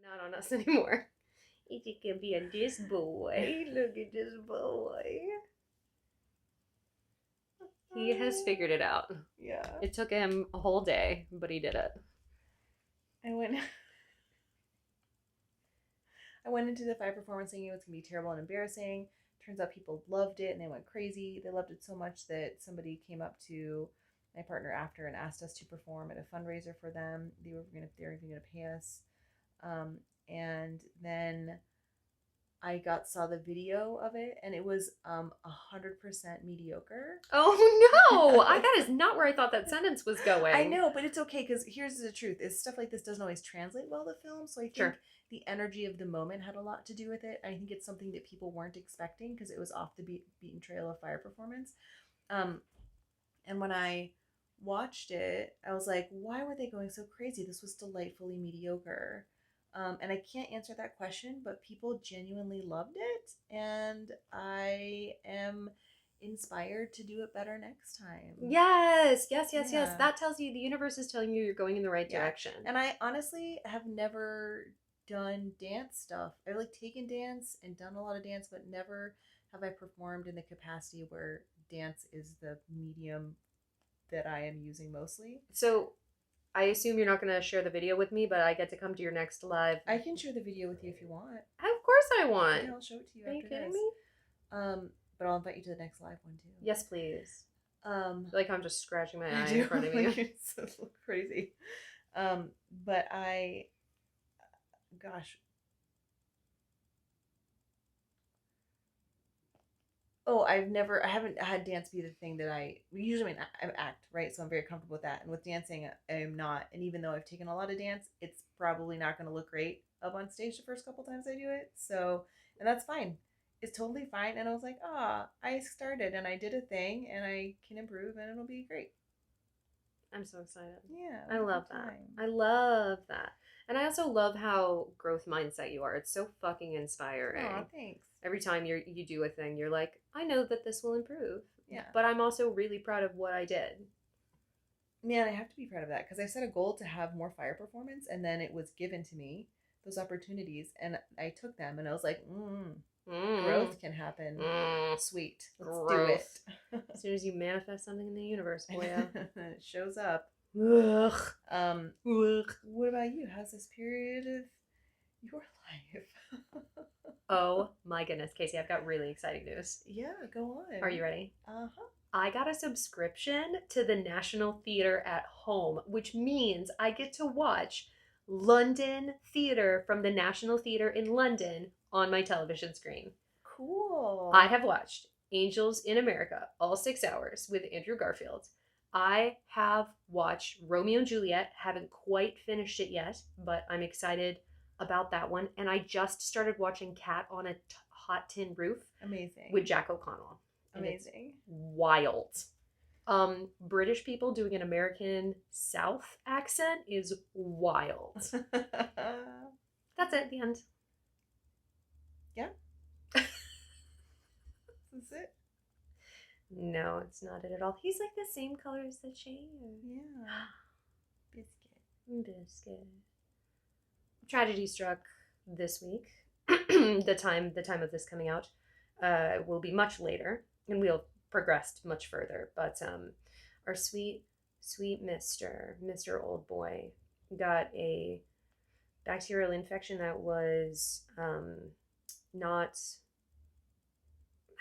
Not on us anymore. It can be on this boy. Look at this boy. He has figured it out. Yeah. It took him a whole day, but he did it. I went into the fire performance thinking it was going to be terrible and embarrassing. Turns out people loved it and they went crazy. They loved it so much that somebody came up to my partner after and asked us to perform at a fundraiser for them. They were going to pay us. And then I saw the video of it, and it was 100% mediocre. Oh no! That is not where I thought that sentence was going. I know, but it's okay, because here's the truth: is stuff like this doesn't always translate well to film. So I think the energy of the moment had a lot to do with it. I think it's something that people weren't expecting because it was off the beaten trail of fire performance. And when I watched it, I was like, why were they going so crazy? This was delightfully mediocre. And I can't answer that question, but people genuinely loved it, and I am inspired to do it better next time. Yes. That tells you the universe is telling you you're going in the right direction. And I honestly have never done dance stuff. I've taken dance and done a lot of dance, but never have I performed in the capacity where dance is the medium that I am using mostly. So I assume you're not going to share the video with me, but I get to come to your next live. I can share the video with you if you want. Of course I want. Yeah, I'll show it to you. Are you kidding me? But I'll invite you to the next live one too. Yes, please. Like I'm just scratching my eye in front of you. It's so crazy. But gosh. Oh, I haven't had dance be the thing that I act, right? So I'm very comfortable with that. And with dancing, I'm not. And even though I've taken a lot of dance, it's probably not going to look great up on stage the first couple times I do it. So, and that's fine. It's totally fine. And I was like, I started and I did a thing and I can improve and it'll be great. I'm so excited. Yeah. I love that. I love that. And I also love how growth mindset you are. It's so fucking inspiring. Oh, thanks. Every time you do a thing, you're like, I know that this will improve. Yeah. But I'm also really proud of what I did. Man, I have to be proud of that because I set a goal to have more fire performance, and then it was given to me, those opportunities, and I took them, and I was like, growth can happen. Sweet. Let's do it. As soon as you manifest something in the universe, boy, it shows up. Ugh. What about you? How's this period of your life? Oh my goodness, Casey, I've got really exciting news. Yeah, go on. Are you ready? Uh-huh. I got a subscription to the National Theatre at home, which means I get to watch London theater from the National Theatre in London on my television screen. Cool. I have watched Angels in America, all 6 hours with Andrew Garfield. I have watched Romeo and Juliet, haven't quite finished it yet, but I'm excited about that one. And I just started watching Cat on a Hot Tin Roof. Amazing. With Jack O'Connell. Amazing. Wild. British people doing an American South accent is wild. That's it, the end. Yeah? That's it? No, it's not it at all. He's like the same color as the chair. Yeah. Biscuit. Tragedy struck this week. the time of this coming out will be much later, and we'll progress much further. But our sweet Mr. Old Boy got a bacterial infection that was not,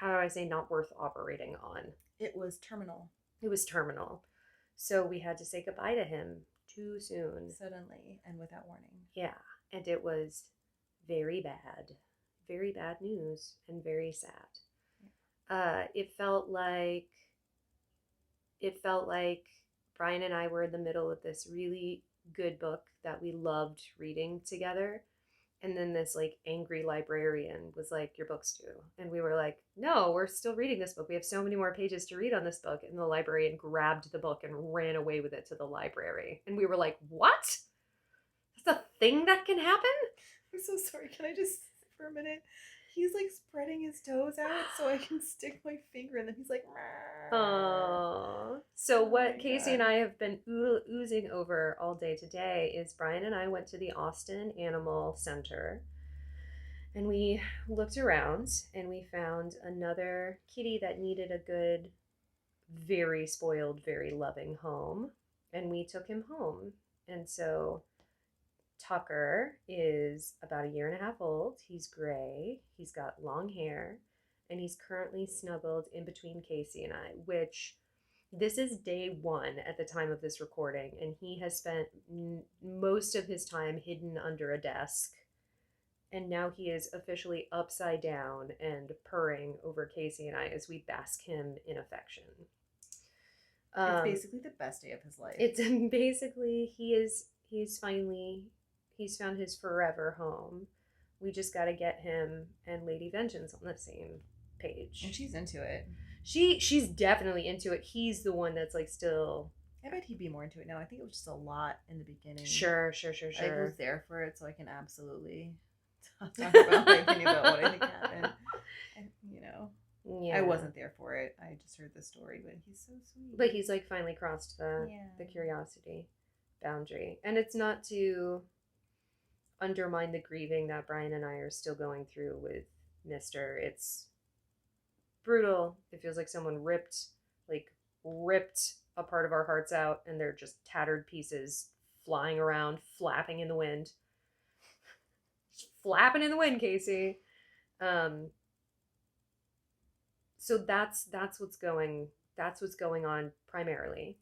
how do I say, not worth operating on. It was terminal. So we had to say goodbye to him too soon. Suddenly and without warning. Yeah, and it was very bad news and very sad. Yeah. It felt like Brian and I were in the middle of this really good book that we loved reading together, and then this like angry librarian was like, your book's due, and we were like, no, we're still reading this book, we have so many more pages to read on this book. And the librarian grabbed the book and ran away with it to the library, and we were like, what? That's a thing that can happen? I'm so sorry. Can I just, for a minute? He's like spreading his toes out so I can stick my finger in them. He's like, Aww. So oh what my Casey God. and I have been oozing over all day today is Brian and I went to the Austin Animal Center and we looked around and we found another kitty that needed a good, very spoiled, very loving home. And we took him home. And so Tucker is about a year and a half old. He's gray. He's got long hair. And he's currently snuggled in between Casey and I, which this is day one at the time of this recording. And he has spent most of his time hidden under a desk. And now he is officially upside down and purring over Casey and I as we bask him in affection. It's basically the best day of his life. It's basically he's found his forever home. We just got to get him and Lady Vengeance on the same page. And she's into it. She's definitely into it. He's the one that's like still. I bet he'd be more into it now. I think it was just a lot in the beginning. Sure. I was there for it, so I can absolutely talk about my opinion about what I think happened. And, Yeah. I wasn't there for it. I just heard the story, but he's so sweet. But he's like finally crossed the curiosity boundary. And it's not to undermine the grieving that Brian and I are still going through with Mister. It's brutal. It feels like someone ripped a part of our hearts out and they're just tattered pieces flying around, flapping in the wind. Just flapping in the wind, Casey. So that's what's going on primarily.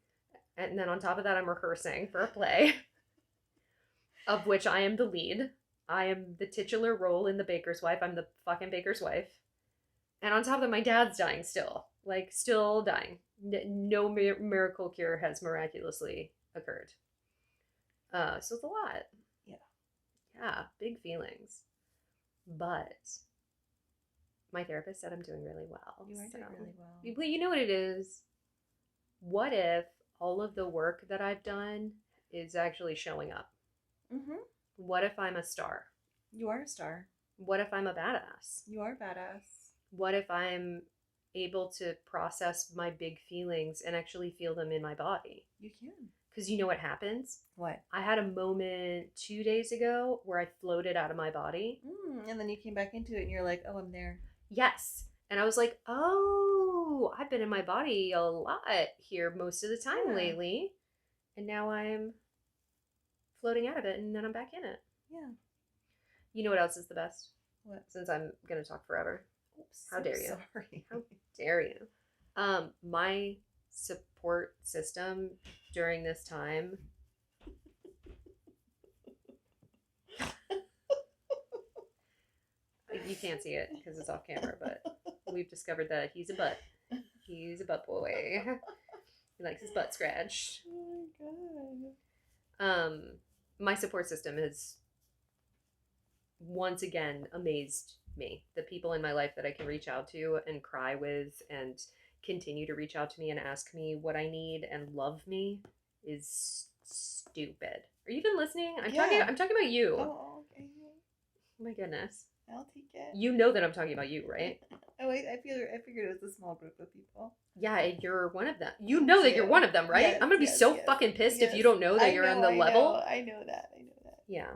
And then on top of that, I'm rehearsing for a play of which I am the lead. I am the titular role in The Baker's Wife. I'm the fucking baker's wife. And on top of that, my dad's dying still. Like, still dying. No miracle cure has miraculously occurred. So it's a lot. Yeah, big feelings. But my therapist said I'm doing really well. You are doing really well. But you know what it is? What if all of the work that I've done is actually showing up? Mm-hmm. What if I'm a star? You are a star. What if I'm a badass? You are badass. What if I'm able to process my big feelings and actually feel them in my body? You can. Because you know what happens? What? I had a moment 2 days ago where I floated out of my body. And then you came back into it and you're like, oh, I'm there. Yes. And I was like, oh, I've been in my body a lot here most of the time lately. And now I'm floating out of it and then I'm back in it. Yeah. You know what else is the best? What? Since I'm going to talk forever. Oops. How dare you? Sorry. How dare you? My support system during this time. You can't see it because it's off camera, but we've discovered that he's a butt. He's a butt boy. He likes his butt scratched. Oh my god. My support system has once again amazed me. The people in my life that I can reach out to and cry with and continue to reach out to me and ask me what I need and love me is stupid. Are you even listening? I'm talking about you. Oh, okay. Oh my goodness. I'll take it. You know that I'm talking about you, right? Oh wait, I figured it was a small group of people. Yeah, you're one of them. You know that you're one of them, right? Yes, I'm gonna be so fucking pissed if you don't know that you're on the level. I know that. Yeah.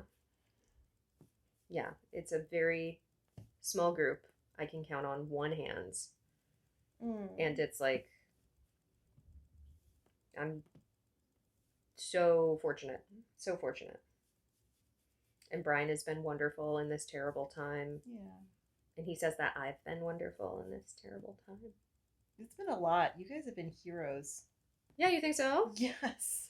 Yeah, it's a very small group. I can count on one hand. And it's like, I'm so fortunate. So fortunate. And Brian has been wonderful in this terrible time. Yeah. And he says that I've been wonderful in this terrible time. It's been a lot. You guys have been heroes. Yeah, you think so? Yes.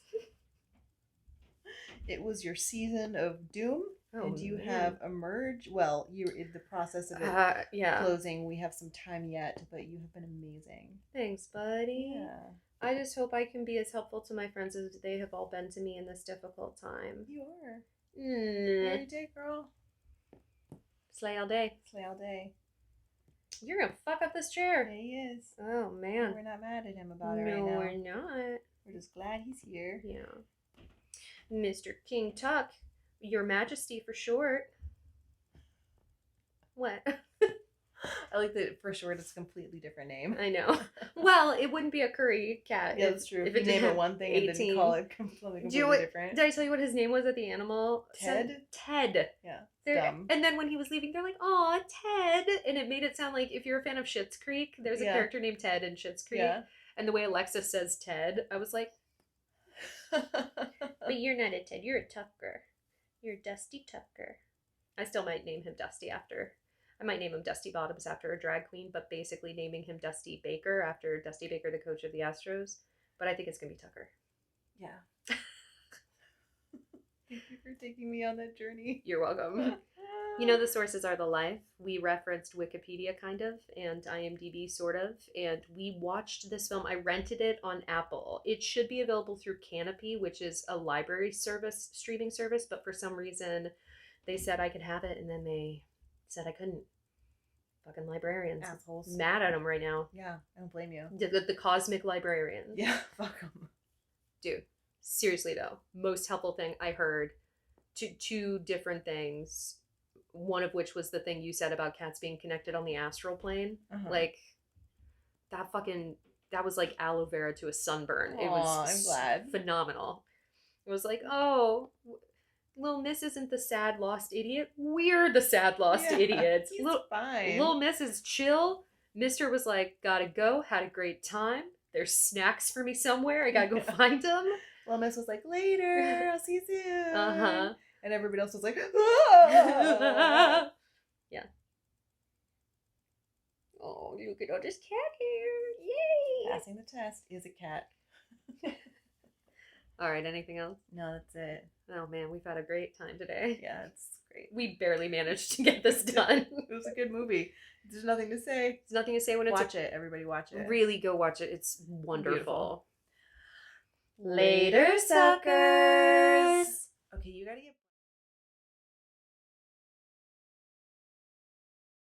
It was your season of doom. Oh, and you have emerged. Well, you're in the process of it closing. We have some time yet, but you have been amazing. Thanks, buddy. Yeah. I just hope I can be as helpful to my friends as they have all been to me in this difficult time. You are. Every day, girl. Slay all day. Slay all day. You're gonna fuck up this chair. Yeah, he is. Oh, man. We're not mad at him about it right now. No, we're not. We're just glad he's here. Yeah. Mr. King Tuck. Your Majesty for short. What? I like that for short it's a completely different name. I know. Well, it wouldn't be a curry cat. Yeah, that's true. If You it name didn't it one thing and 18. then call it something Do you know completely what? different. Did I tell you what his name was at the animal? Ted? Ted. Yeah. And then when he was leaving, they're like, "Aw, Ted," and it made it sound like if you're a fan of Schitt's Creek, there's a character named Ted in Schitt's Creek, and the way Alexis says Ted, I was like, "But you're not a Ted. You're a Tucker. You're Dusty Tucker." I still might name him Dusty after. I might name him Dusty Bottoms after a drag queen, but basically naming him Dusty Baker after Dusty Baker, the coach of the Astros. But I think it's gonna be Tucker. Yeah. Thank you for taking me on that journey. You're welcome. You know, the sources are the life. We referenced Wikipedia kind of and IMDb sort of, and we watched this film. I rented it on Apple. It should be available through Canopy, which is a library service, streaming service, but for some reason they said I could have it and then they said I couldn't. Fucking librarians. Assholes. Mad at them right now. Yeah, I don't blame you. The cosmic librarians. Yeah, fuck them. Dude, seriously though, most helpful thing I heard, two different things, one of which was the thing you said about cats being connected on the astral plane. Like, that was like aloe vera to a sunburn. It was I'm glad. phenomenal. It was like, oh, Little Miss isn't the sad lost idiot. We're the sad lost idiots. He's fine. Little Miss is chill. Mister was like, gotta go, had a great time. There's snacks for me somewhere. I gotta go find them. Little Miss was like, later, I'll see you soon. And everybody else was like, ah! Yeah. Oh, look at all this cat hair. Yay! Passing the test is a cat. All right, anything else? No, that's it. Oh man, we've had a great time today. Yeah, it's great. We barely managed to get this done. It was a good movie. There's nothing to say. There's nothing to say when it's watch it. Everybody watch it. Really go watch it. It's wonderful. Beautiful. Later, suckers. Okay, you gotta get